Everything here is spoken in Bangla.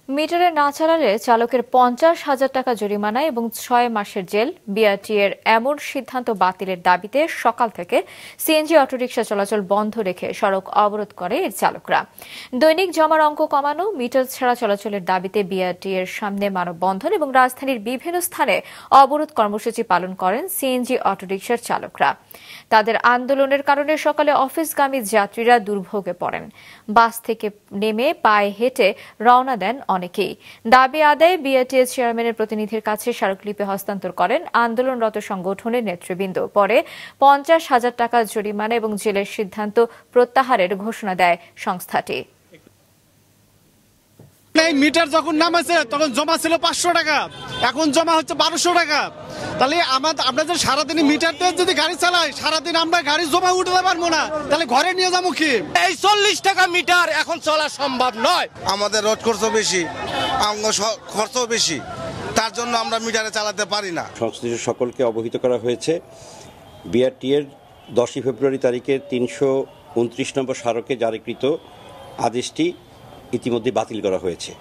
মিটারে না চালালে চালকের 50,000 টাকা জরিমানা এবং 6 মাসের জেল। বিআরটি-এর এমন সিদ্ধান্ত বাতিলের দাবিতে সকাল থেকে সিএনজি অটোরিকশা চলাচল বন্ধ রেখে সড়ক অবরোধ করে এর চালকরা। দৈনিক জমার অঙ্ক কমানো, মিটার ছাড়া চলাচলের দাবিতে বিআরটি-এর সামনে মানববন্ধন এবং রাজধানীর বিভিন্ন স্থানে অবরোধ কর্মসূচি পালন করেন সিএনজি অটোরিকশার চালকরা। তাদের আন্দোলনের কারণে সকালে অফিসগামী যাত্রীরা দুর্ভোগে পড়েন। বাস থেকে নেমে পায়ে হেঁটে রওনা দেন অনেকেই। দাবি আদায়ে বিআরটিএ চেয়ারম্যানের প্রতিনিধির কাছে স্মারকলিপি হস্তান্তর করেন আন্দোলনরত সংগঠনের নেতৃবৃন্দ। পরে 50,000 টাকা জরিমানা এবং জেলের সিদ্ধান্ত প্রত্যাহারের ঘোষণা দেয় সংস্থাটি। মিটার যখন নামাছে তখন জমা ছিল 500 টাকা, এখন জমা হচ্ছে 1200 টাকা। তাহলে আমরা যে সারাদিন মিটার দিয়ে যদি গাড়ি চালাই, সারাদিন আমরা গাড়ি জমা উঠাতে পারবো না, তাহলে ঘরে নিয়ে যাবো কি? এই 40 টাকা মিটার এখন চলা সম্ভব নয়। আমাদের রোড খরচ বেশি, খরচ বেশি, তার জন্য আমরা মিটারে চালাতে পারি না। সংশ্লিষ্ট সকলকে অবহিত করা হয়েছে। বিআরটি-এর 10 ফেব্রুয়ারি তারিখে 329 নম্বর স্মারকে জারিকৃত আদেশটি ইতিমধ্যে বাতিল করা হয়েছে।